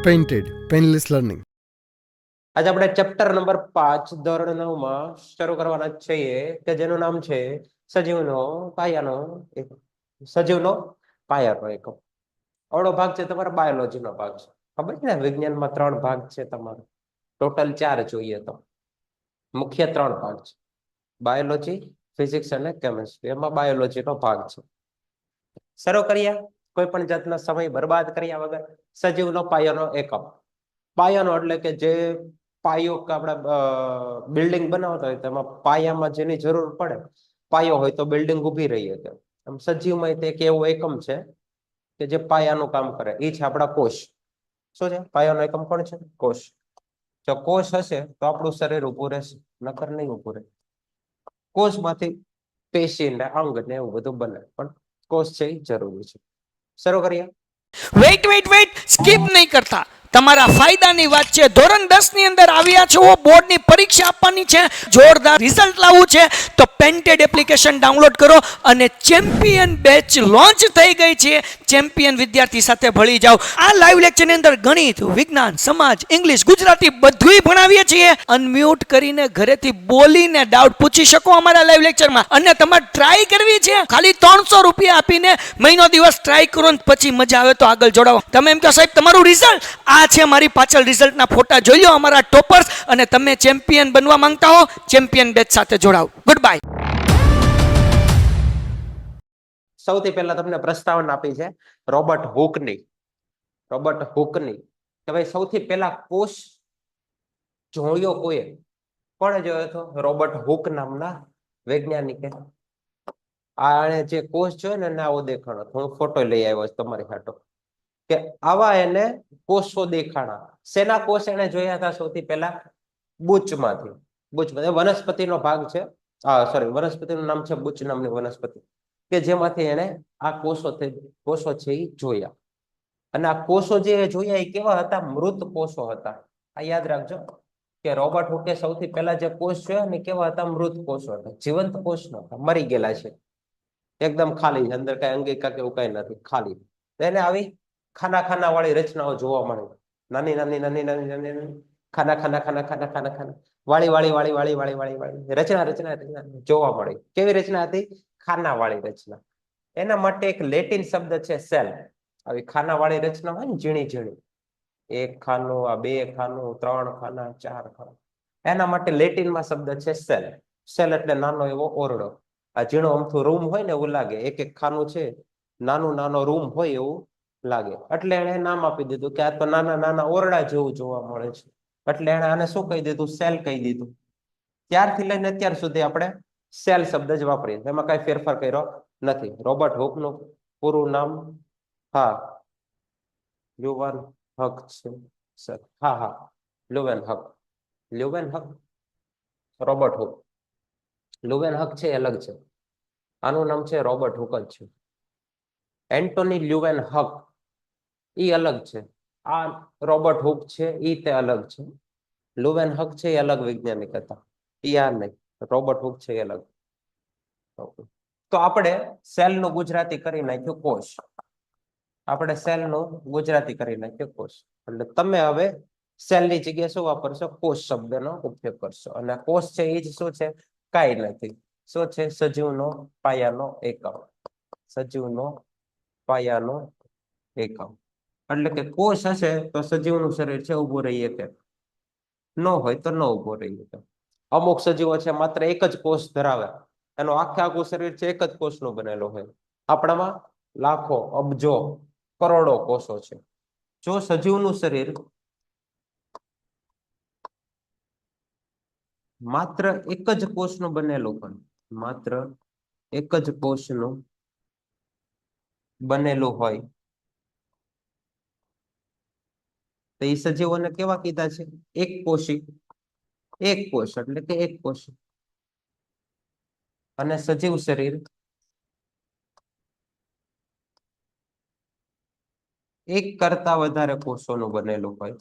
Painted, Painless Learning. આજે આપણે chapter number 5 ધોરણ 9 માં શરૂ કરવાના છીએ કે જેનું નામ છે સજીવનો પાયાનો એકમ. સજીવનો પાયાનો એકમ. અવળો ભાગ છે તમારા બાયોલોજીનો ભાગ છે. ખબર છે ને, વિજ્ઞાનમાં 3 ભાગ છે તમારે. ટોટલ 4 જોઈએ તો મુખ્ય 3 ભાગ છે: બાયોલોજી, ફિઝિક્સ અને કેમિસ્ટ્રી. એમાં બાયોલોજીનો ભાગ છે. શરૂ કરીએ કોઈ પણ જાતનો સમય બરબાદ કર્યા વગર. સજીવનો પાયાનો એકમ. પાયાનો એટલે કે જે પાયો કે આપણે બિલ્ડિંગ બનાવતા હોય તેમાં પાયામાં જેની જરૂર પડે, પાયો હોય તો બિલ્ડિંગ ઊભી રહી શકે. આમ સજીવમાં તે એક એવો એકમ છે કે જે પાયાનું કામ કરે. એ છે આપણા કોષ. શું છે પાયાનો એકમ? કોણ છે? કોષ. જો કોષ હશે તો આપણું શરીર ઊભું રહેશે, નકર નહીં ઊભું રહે. કોષમાંથી પેશી ને અંગ ને એવું બધું બને, પણ કોષ છે એ જરૂરી છે. શરૂ કરીએ. વેઇટ સ્કીપ નહીં કરતા. તમારા ફાયદાની વાત છે. ધોરણ 10 ની અંદર આવ્યા છો, બોર્ડની પરીક્ષા આપવાની છે, જોરદાર રિઝલ્ટ લાવવું છે, તો પેન્ટેડ એપ્લિકેશન ડાઉનલોડ કરો અને ચેમ્પિયન બેચ લોન્ચ થઈ ગઈ છે. ચેમ્પિયન વિદ્યાર્થી સાથે ભળી જાઓ. આ લાઈવ લેક્ચરની અંદર ગણિત, વિજ્ઞાન, સમાજ, ઇંગ્લિશ, ગુજરાતી બધુંય ભણાવીએ છીએ. અનમ્યુટ કરીને ઘરેથી બોલીને ડાઉટ પૂછી શકો અમારા લાઈવ લેક્ચરમાં. અને તમારે ટ્રાય કરવી છે, ખાલી 300 રૂપિયા આપીને મહિનો દિવસ ટ્રાય કરો ને પછી મજા આવે તો આગળ જોડાવો. તમે એમ કહો સાહેબ તમારું રિઝલ્ટ આ છે, મારી પાછળ રિઝલ્ટના ફોટા જોઈ લો અમારા ટોપર્સ, અને તમે ચેમ્પિયન બનવા માંગતા હો, ચેમ્પિયન બેચ સાથે જોડાઓ. Good bye. સૌથી પહેલા તમને પ્રસ્તાવના આપી છે રોબર્ટ હુકની. રોબર્ટ હુકની કે ભાઈ સૌથી પહેલા કોષ જોયો કોઈએ? કોણે જોયો હતો? રોબર્ટ હુક નામના વૈજ્ઞાનિકે. આને જે કોષ જોયો ને આવો દેખાણો. હું ફોટો લઈ આવ્યો છું તમારી હાટો કે આવા એને કોષો દેખાણા. શેના કોષ એને જોયા હતા સૌથી પહેલા? બુચમાંથી. બુચમાંથી વનસ્પતિનો ભાગ છે. વનસ્પતિનું નામ છે બુચ નામની વનસ્પતિ, કે જેમાંથી એને આ કોષો છે એ જોયા. અને આ કોષો જે જોયા એ કેવા હતા? મૃત કોષો હતા. આ યાદ રાખજો કે રોબર્ટ હુકે સૌથી પહેલા જે કોષ જોયા ને કેવા હતા? મૃત કોષો હતા. જીવંત કોષ નતા, મરી ગયેલા છે. એકદમ ખાલી, અંદર કઈ અંગિકા કે એવું કઈ નથી, ખાલી. એને આવી ખાના ખાના વાળી રચનાઓ જોવા મળે. નાની નાની નાની નાની નાની નાની ખાના ખાના ખાના ખાના ખાના ખાના વાળી વાળી વાળી વાળી વાળી વાળી વાળી રચના રચના રચના જોવા મળે. કેવી રચના હતી? ખાના વાળી રચના. એના માટે એક લેટિન શબ્દ છે સેલ. આવી ખાના વાળી રચના હોય ને, ઝીણી ઝીણી, 1 ખાનું, આ 2 ખાનું, 3 ખાના, 4 ખાના, એના માટે લેટિનમાં શબ્દ છે સેલ. સેલ એટલે નાનો એવો ઓરડો. આ ઝીણો અમથું રૂમ હોય ને એવું લાગે. એક એક ખાનું છે, નાનું નાનો રૂમ હોય એવું લાગે. એટલે એને નામ આપી દીધું કે આ તો નાના નાના ઓરડા જેવું જોવા મળે છે. એટલે એને આને શું કહી દીધું? સેલ કહી દીધું. ત્યારથી લઈને અત્યાર સુધી આપણે સેલ શબ્દ જ વાપરીએ, એમાં કઈ ફેરફાર કર્યો નથી. રોબર્ટ હુકનું પૂરું નામ, હા, લ્યુવન હક છે સર. હા, લ્યુવન હક. લ્યુવન હક, રોબર્ટ હુક. લ્યુવન હક છે અલગ છે, આનું નામ છે રોબર્ટ હુક જ છે. એન્ટોની લ્યુવન હક એ અલગ છે. આ રોબર્ટ હુક છે એ તે અલગ છે. લ્યુવન હક છે એ અલગ વૈજ્ઞાનિક હતા. એ આ નહીં, રોબર્ટ હુક છે એ અલગ. તો આપણે સેલનું ગુજરાતી કરી નાખ્યું કોષ. આપણે સેલનું ગુજરાતી કરી નાખ્યું કોષ. એટલે તમે હવે સેલની જગ્યાએ શું વાપરશો? કોષ શબ્દનો ઉપયોગ કરશો. અને કોષ છે એ જ શું છે? કાંઈ નથી. શું છે? સજીવનો પાયાનો એકમ. સજીવનો પાયાનો એકમ. એટલે કે કોષ હશે તો સજીવનું શરીર છે ઊભું રહી શકે, ન હોય તો ન ઊભું રહી શકે. અમુક સજીવો છે માત્ર એક જ કોષ ધરાવે, એનું આખું શરીર છે એક જ કોષનું બનેલું હોય. આપણામાં લાખો, અબજો, કરોડો કોષો છે. જો સજીવનું શરીર માત્ર એક જ કોષનું બનેલું હોય, માત્ર એક જ કોષનું બનેલું હોય, તો એ સજીવોને કેવા કીધા છે? એક કોષી. એક કોષ એટલે કે એક કોષ. અને સજીવ શરીર એક કરતા વધારે કોષોનું બનેલું હોય,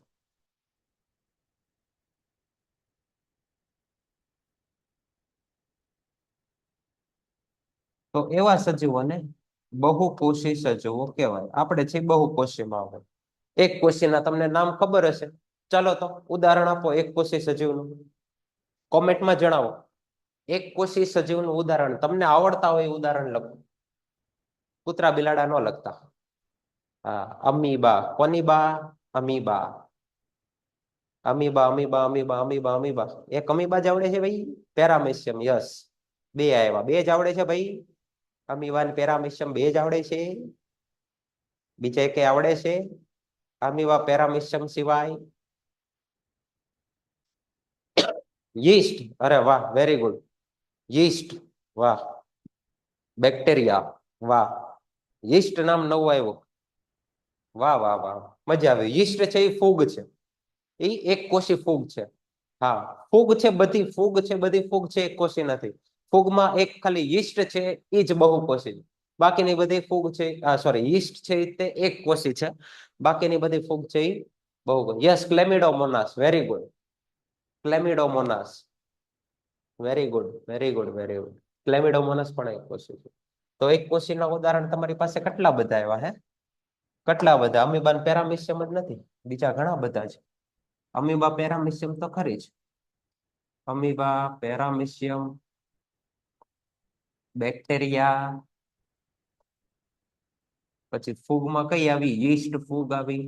તો એવા સજીવોને બહુકોષી સજીવો કહેવાય. આપણે છે બહુકોષીમાં હોય. એક કોશીના તમને નામ ખબર હશે. ચાલો તો ઉદાહરણ આપો એક કોશી સજીવનું. કોમેન્ટમાં જણાવો. એક કોશી સજીવનું ઉદાહરણ તમને આવડતા હોય ઉદાહરણ લખો. કૂતરા બિલાડા ન લખતા. હા, અમીબા. કોની બા? Amoeba. Amoeba amoeba amoeba amoeba amoeba. એક અમીબા જ આવડે છે ભાઈ. પેરામેશિયમ, યસ. બે આવ્યા. બે જ આવડે છે ભાઈ. અમીબા ને પેરામેશિયમ બે જ આવડે છે. બીજા એક આવડે છે? અમીબા પેરામેશિયમ સિવાય? યીસ્ટ. અરે વાહ, વેરી ગુડ. યીસ્ટ, વાહ. બેક્ટેરિયા, વાહ. યીસ્ટ નામ નવું આવ્યું. વાહ વાહ વાહ, મજા આવી. યીસ્ટ છે એ ફૂગ છે. એ એક કોષી ફૂગ છે. હા, ફૂગ છે બધી, ફૂગ છે બધી, ફૂગ છે એક કોષી નથી. ફૂગમાં એક ખાલી યીસ્ટ છે એ જ બહુકોષી છે. બાકીની બધી ફૂગ છે, સોરી, યીસ્ટ છે તે એક કોષી છે. બાકીની બધી ફૂગ છે એ બહુકોષી. Yes, Chlamydomonas, very good. Chlamydomonas, very good, very good, very good. Chlamydomonas પણ એક કોષી છે. તો એક કોષીના ઉદાહરણ તમારી પાસે કેટલા બધા આવ્યા હે? કેટલા બધા? અમીબા ને પેરામેશિયમ જ નથી, બીજા ઘણા બધા છે. અમીબા પેરામેશિયમ તો ખરી જ. અમીબા પેરામેશિયમ, બેક્ટેરિયા, પછી ફૂગમાં કઈ આવી? યીસ્ટ ફૂગ આવી.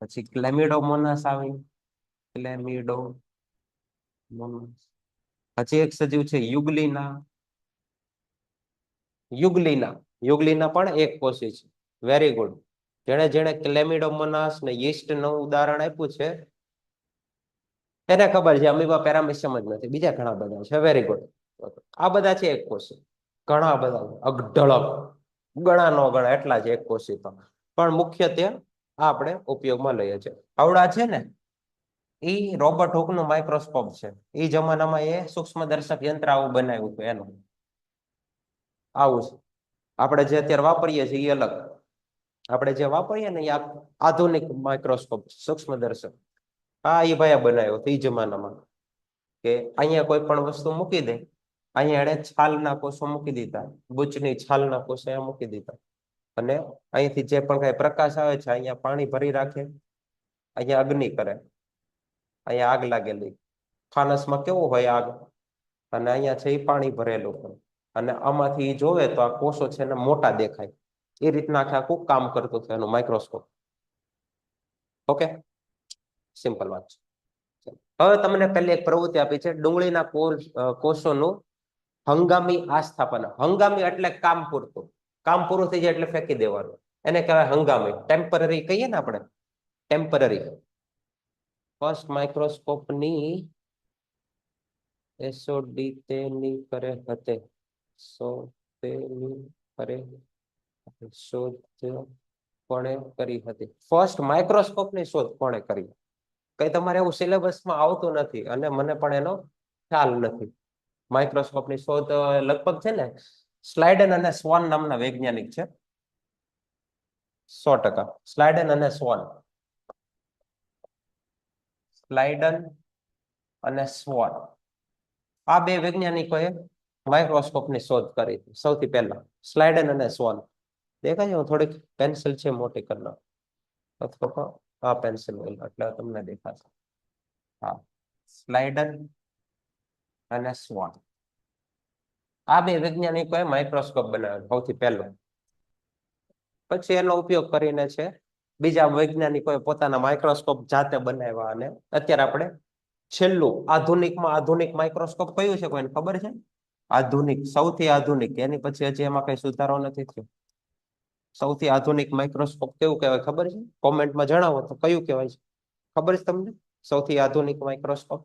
પછી ક્લેમિડોમોનાસ આવી. ક્લેમિડોમોનાસ. પછી એક સજીવ છે યુગલીના. યુગલીના, યુગલીના પણ એક કોષી છે. Very good. જેણે જેણે ક્લેમિડોમોનાસ ને યીસ્ટ નું ઉદાહરણ આપ્યું છે એને ખબર છે અમીબા પેરામેશિયમ જ નથી, બીજા ઘણા બધા છે. Very good. આ બધા છે એક કોષી. ઘણા બધા, અગઢળક. ગણા નો ગણા એટલા છે એક કોષી તો. પણ મુખ્યત્વે આપણે ઉપયોગમાં લઈએ છીએ. આવડા છે ને એ રોબર્ટ હુક નું માઇક્રોસ્કોપ છે. એ જમાનામાં એ સૂક્ષ્મદર્શક યંત્ર આવું બનાવ્યું હતું એનું. આવું છે. આપણે જે અત્યારે વાપરીએ છીએ એ અલગ. આપણે જે વાપરીએ ને એ આધુનિક માઇક્રોસ્કોપ, સૂક્ષ્મદર્શક. હા, એ ભાઈ બનાવ્યો એ જમાનામાં. કે અહીંયા કોઈ પણ વસ્તુ મૂકી દે, અહીંયા એને છાલના કોષો મૂકી દીધા, બુચની છાલના કોષો અહીંયા મૂકી દીધા. અને અહીંથી જે પણ કઈ પ્રકાશ આવે છે અહીંયા પાણી ભરી રાખે, અહીંયા અગ્નિ કરે, અહીંયા આગ લાગેલી. ફાનસમાં કેવું હોય આગ, અને અહીંયા છે એ પાણી ભરેલું હોય. અને આમાંથી જોવે તો આ કોષો છે ને મોટા દેખાય. એ રીતના આખે આખું કામ કરતું હતું એનું માઇક્રોસ્કોપ. ઓકે, સિમ્પલ વાત છે. હવે તમને પહેલી એક પ્રવૃત્તિ આપી છે, ડુંગળીના કોષોનું હંગામી આસ્થાપન. હંગામી એટલે કામ પૂરતું. કામ પૂરું થઈ જાય એટલે ફેંકી દેવાનું, એને કહેવાય હંગામી. ટેમ્પરરી કહીએ ને આપણે, ટેમ્પરરી. ફર્સ્ટ માઇક્રોસ્કોપની એસોડી તેની કરે હતે. સો તેની કરે શોધ કોણે કરી હતી? ફર્સ્ટ માઇક્રોસ્કોપની શોધ કોણે કરી? કઈ તમારે એવું સિલેબસમાં આવતું નથી અને મને પણ એનો ખ્યાલ નથી. માઇક્રોસ્કોપની શોધ લગભગ છે ને સ્લાઇડન અને સ્વાન નામના વૈજ્ઞાનિક છે. 100%. સ્લાઇડન અને સ્વાન. સ્લાઇડન અને સ્વાન, આ બે વૈજ્ઞાનિકોએ માઇક્રોસ્કોપની શોધ કરી સૌથી પહેલા. સ્લાઇડન અને સ્વાન. દેખાય છે? હું થોડીક પેન્સિલ છે મોટી કરી નાખું, અથવા આ પેન્સિલ એટલે તમને દેખાશે. હા, સ્લાઇડન અને સ્વાન, આ બે વૈજ્ઞાનિકોએ માઇક્રોસ્કોપ બનાવ્યો સૌથી પહેલો. પછી એનો ઉપયોગ કરીને છે બીજા વૈજ્ઞાનિકોએ પોતાના માઇક્રોસ્કોપ જાતે બનાવ્યા. અને અત્યારે આપણે છેલ્લું આધુનિકમાં આધુનિક માઇક્રોસ્કોપ કયું છે કોઈને ખબર છે? આધુનિક, સૌથી આધુનિક. એની પછી હજી એમાં કઈ સુધારો નથી થયો. સૌથી આધુનિક માઇક્રોસ્કોપ કેવું કહેવાય ખબર છે? કોમેન્ટમાં જણાવો તો કયું કહેવાય છે ખબર છે તમને? સૌથી આધુનિક માઇક્રોસ્કોપ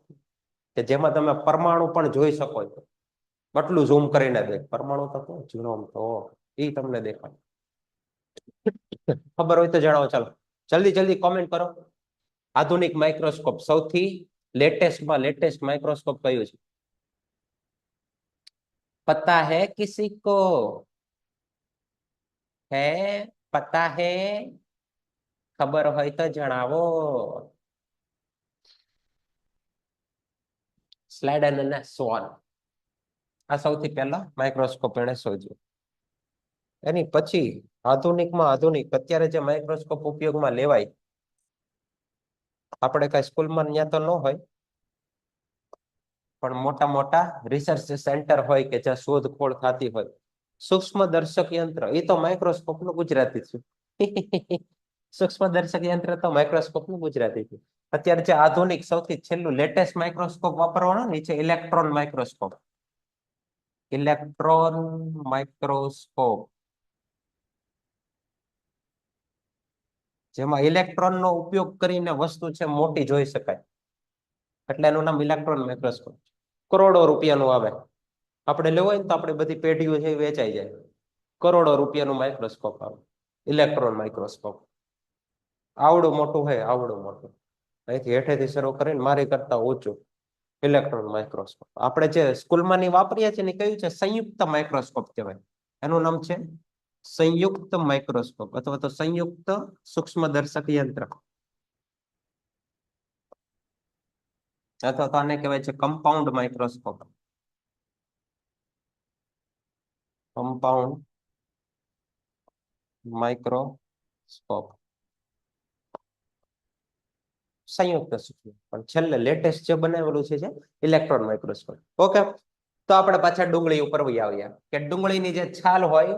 કે જેમાં તમે પરમાણુ પણ જોઈ શકો છો. આટલું ઝૂમ કરીને દે પરમાણુ તો ઝૂમ તો એ તમને દેખાય. ખબર હોય તો જણાવો. ચાલો જલ્દી જલ્દી કોમેન્ટ કરો. આધુનિક માઇક્રોસ્કોપ સૌથી લેટેસ્ટમાં લેટેસ્ટ માઇક્રોસ્કોપ કયું છે? પતા હે કિસી કો? હે પતા હે? ખબર હોય તો જણાવો. સ્લાઇડન અને સ્વાન, આ સૌથી પહેલા માઇક્રોસ્કોપ એને શોધ્યું. એની પછી આધુનિકમાં આધુનિક અત્યારે જે માઇક્રોસ્કોપ ઉપયોગમાં લેવાય, આપણે કઈ સ્કૂલમાં ત્યાં તો ન હોય, પણ મોટા મોટા રિસર્ચ સેન્ટર હોય કે જ્યાં શોધખોળ થતી હોય, સૂક્ષ્મ દર્શક યંત્ર એ તો માઇક્રોસ્કોપ નું ગુજરાતી છે. સૂક્ષ્મ દર્શક યંત્ર તો માઇક્રોસ્કોપ નું ગુજરાતી છે. અત્યારે જે આધુનિક સૌથી છેલ્લું લેટેસ્ટ માઇક્રોસ્કોપ વાપરવાનો ને છે ઇલેક્ટ્રોન માઇક્રોસ્કોપ. ઇલેક્ટ્રોન માઇક્રોસ્કોપ, જેમાં ઇલેક્ટ્રોન નો ઉપયોગ કરીને વસ્તુ છે મોટી જોઈ શકાય, એટલે એનું નામ ઇલેક્ટ્રોન માઇક્રોસ્કોપ. કરોડો રૂપિયાનું આવે. આપણે લેવું હોય ને તો આપણે બધી પેઢીઓ છે એ વેચાઈ જાય. કરોડો રૂપિયાનું માઇક્રોસ્કોપ આવે, ઇલેક્ટ્રોન માઇક્રોસ્કોપ. આવડું મોટું હોય, આવડું મોટું, અહીંથી હેઠેથી શરૂ કરીને મારી કરતા ઊંચું ઇલેક્ટ્રોન માઇક્રોસ્કોપ. આપણે જે સ્કૂલમાં ની વાપરીએ છીએ ને કયું છે સંયુક્ત માઇક્રોસ્કોપ કહેવાય. એનું નામ છે સંયુક્ત માઇક્રોસ્કોપ અથવા તો સંયુક્ત સૂક્ષ્મ દર્શક યંત્ર, અથવા તો આને કહેવાય છે કમ્પાઉન્ડ માઇક્રોસ્કોપ. કમ્પાઉન્ડ માઇક્રોસ્કોપ, સંયુક્ત સૂક્ષ્મ. પણ છેલ્લે લેટેસ્ટ જે બનાવેલું છે ઇલેક્ટ્રોન માઇક્રોસ્કોપ. ઓકે, તો આપણે પાછા ડુંગળી ઉપર આવ્યા કે ડુંગળીની જે છાલ હોય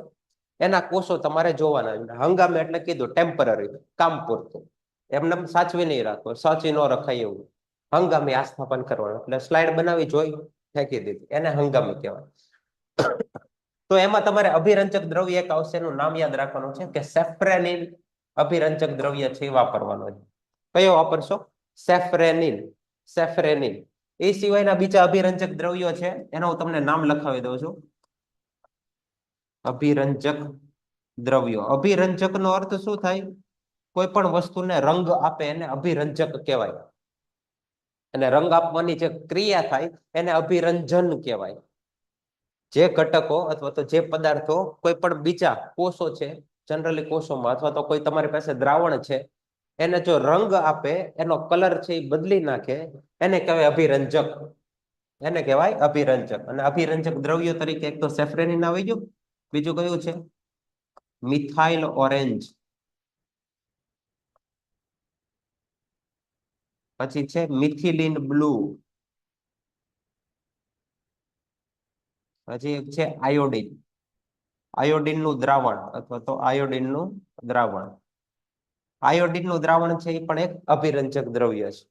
એના કોષો તમારે જોવાના. હંગામે એટલે કીધું ટેમ્પરરી, કામ પૂરતું, એમને સાચવી નહીં રાખો, સાચવી ન રખાય એવું. હંગામી આસ્થાપન કરવાનું, એટલે સ્લાઇડ બનાવી જોઈ ફેંકી દીધી, એને હંગામી કહેવાય. તો એમાં તમારે અભિરંજક દ્રવ્ય એક આવશે, એનું નામ યાદ રાખવાનું છે કે સેફ્રેનિલ અભિરંજક દ્રવ્ય છે એ વાપરવાનો છે. કયો વાપરશો? સેફ્રેનિલ. સેફ્રેનિલ. એ સિવાયના બીજા અભિરંજક દ્રવ્યો છે, એનો હું તમને નામ લખાવી દઉં છું. અભિરંજક દ્રવ્યો. અભિરંજક નો અર્થ શું થાય? કોઈ પણ વસ્તુને રંગ આપે એને અભિરંજક કહેવાય, અને રંગ આપવાની જે ક્રિયા થાય એને અભિરંજન કહેવાય. જે ઘટકો અથવા તો જે પદાર્થો કોઈ પણ બીજા કોષો છે, જનરલી કોષોમાં, અથવા તો કોઈ તમારી પાસે દ્રાવણ છે, એને જો રંગ આપે, એનો કલર છે એ બદલી નાખે, એને કહેવાય અભિરંજક. એને કહેવાય અભિરંજક. અને અભિરંજક દ્રવ્યો તરીકે એક તો સેફ્રેનિન આવી ગયું, બીજું કયું છે? Methyl orange. પછી છે મિથિલિન બ્લુ. પછી એક છે આયોડિન. આયોડિન નું દ્રાવણ અથવા તો આયોડિન નું દ્રાવણ. આયોડિન નું દ્રાવણ છે એ પણ એક અભિરંજક દ્રવ્ય છે.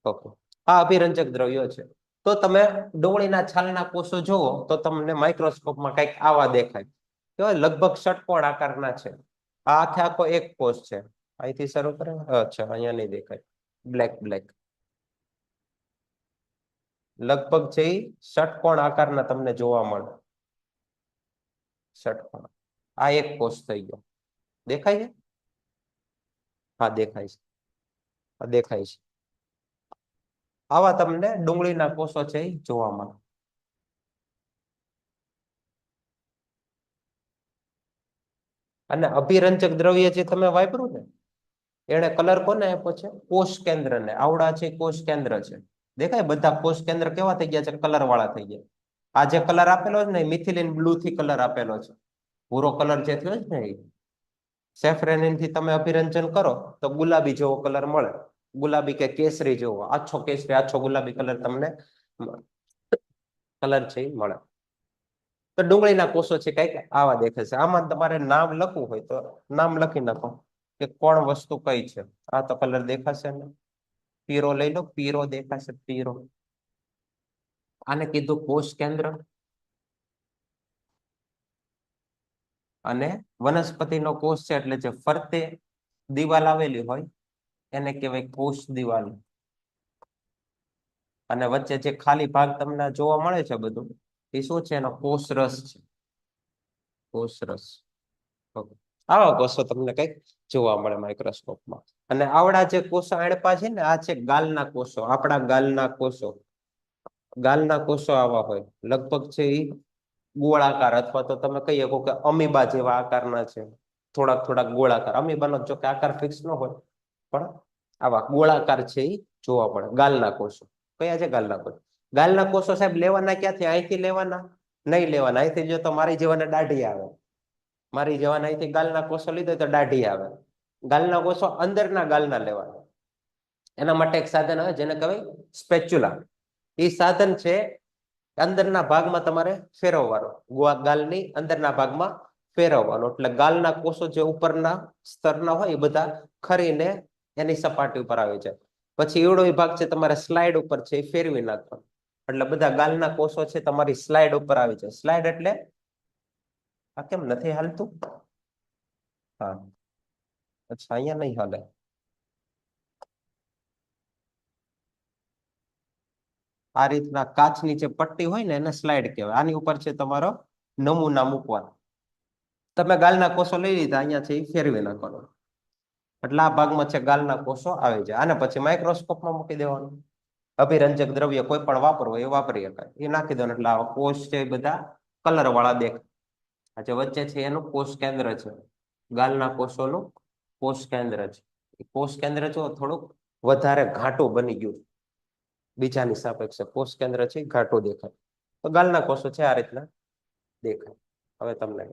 ઓકે, આ અભિરંજક દ્રવ્યો છે. તો તમે ડુંગળીના છાલના કોષો જુઓ તો તમને માઇક્રોસ્કોપમાં કંઈક આવા દેખાય. કેવાય લગભગ ષટકોણ આકારના છે. આ આખે આખો એક કોષ છે. અહીંથી શરૂ કરે, અચ્છા અહીંયા નહીં દેખાય, બ્લેક બ્લેક. લગભગ છે એ ષટકોણ આકારના તમને જોવા મળે. ષટકોણ. આ એક કોષ થઈ ગયો. દેખાય છે? હા દેખાય છે, દેખાય છે. આવા તમને ડુંગળીના કોષો છે એ જોવા મળે. અને અભિરંજક દ્રવ્ય જે તમે વાપર્યું ને, એને કલર કોને આપ્યો છે? કોષ કેન્દ્રને. આવડા છે કોષ કેન્દ્ર છે. દેખાય? બધા કોષ કેન્દ્ર કેવા થઈ ગયા છે? કલર વાળા થઈ ગયા. આ જે કલર આપેલો છે ને મિથિલિન બ્લુ થી કલર આપેલો છે, ભૂરો કલર જે થયો છે ને એ સેફ્રેનિન થી તમે અભિરંજન કરો તો ગુલાબી જેવો કલર મળે. ગુલાબી કે કેસરી જેવો, આછો કેસરી, આછો ગુલાબી કલર તમને કલર છે એ મળે. તો ડુંગળીના કોષો છે કઈક આવા દેખાય છે. આમાં તમારે નામ લખવું હોય તો નામ લખી નાખો કે કોણ વસ્તુ કઈ છે. આ તો કલર દેખાશે ને, પીરો લઈ લો, પીરો દેખાશે, પીરો. આને કીધું કોષ કેન્દ્ર. અને વનસ્પતિનો કોષ છે એટલે જે ફરતે દિવાલ આવેલી હોય એને કહેવાય કોષ દિવાલ. અને વચ્ચે જે ખાલી ભાગ તમને જોવા મળે છે બધું, એ શું છે? એનો કોષ રસ છે. કોષ રસ. આવા કોષો તમને કઈક જોવા મળે માઇક્રોસ્કોપમાં. અને આવડા જે કોષો આણપા છે ને, આ છે ગાલના કોષો. આપણા ગાલના કોષો. ગાલના કોષો આવા હોય, લગભગ છે એ ગોળાકાર, અથવા તો તમે કહી શકો કે અમીબા જેવા આકારના છે. થોડાક થોડાક ગોળાકાર. અમીબાનો જો કે આકાર ફિક્સ ન હોય, પણ આવા ગોળાકાર છે એ જોવા પડે. ગાલના કોષો કયા છે? ગાલના કોષો. ગાલના કોષો સાહેબ લેવાના ક્યાંથી? અહીંથી લેવાના નહીં લેવાના. અહીંથી જો તો મારી જીવનને દાઢી આવે. મારી જવાના અહીંથી ગાલના કોષો લીધો તો દાઢી આવે. ગાલના કોષો અંદરના ગાલના લેવાના. એના માટે એક સાધન આવે જેને કહેવાય સ્પેચ્યુલા. એ સાધન છે અંદરના ભાગમાં તમારે ફેરવવાનો, ગાલની અંદરના ભાગમાં ફેરવવાનો, એટલે ગાલના કોષો જે ઉપરના સ્તરના હોય એ બધા ખરીને એની સપાટી ઉપર આવી જાય. પછી એવડો ભાગ છે તમારે સ્લાઇડ ઉપર છે એ ફેરવી નાખવાનો, એટલે બધા ગાલના કોષો છે તમારી સ્લાઇડ ઉપર આવી જાય. સ્લાઇડ એટલે આ કેમ નથી હાલતું? હા, અચ્છા, અહીંયા નહીં હાલે. આ રીતના કાચની જે પટ્ટી હોય ને એને સ્લાઇડ કહેવાય. આની ઉપર છે તમારો નમૂના મૂકવાનો. તમે ગાલના કોષો લઈ લીધા, અહીંયા છે એ ફેરવી નાખવાનો, એટલે આ ભાગમાં છે ગાલના કોષો આવી જાય. આને પછી માઇક્રોસ્કોપમાં મૂકી દેવાનું. અભિરંજક દ્રવ્ય કોઈ પણ વાપરવો એ વાપરી શકાય, એ નાખી દેવાનું, એટલે આ કોષ છે એ બધા કલર વાળા દેખાય. આ જે વચ્ચે છે એનું કોષ કેન્દ્ર છે, ગાલના કોષોનું કોષ કેન્દ્ર છે. એ કોષ કેન્દ્ર જો થોડુંક વધારે ઘાટું બની ગયું બીજાની સાપેક્ષે, કોષ કેન્દ્ર છે ઘાટું દેખાય. તો ગાલના કોષો છે આ રીતના દેખાય. હવે તમને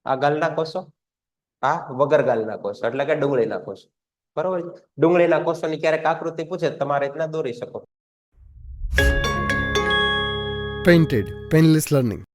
આ ગાલના કોષો, આ વગર ગાલના કોષો એટલે કે ડુંગળીના કોષો. બરોબર. ડુંગળીના કોષોની ક્યારેક આકૃતિ પૂછે તમારે રીતના દોરી શકો. Painted Painless Learning.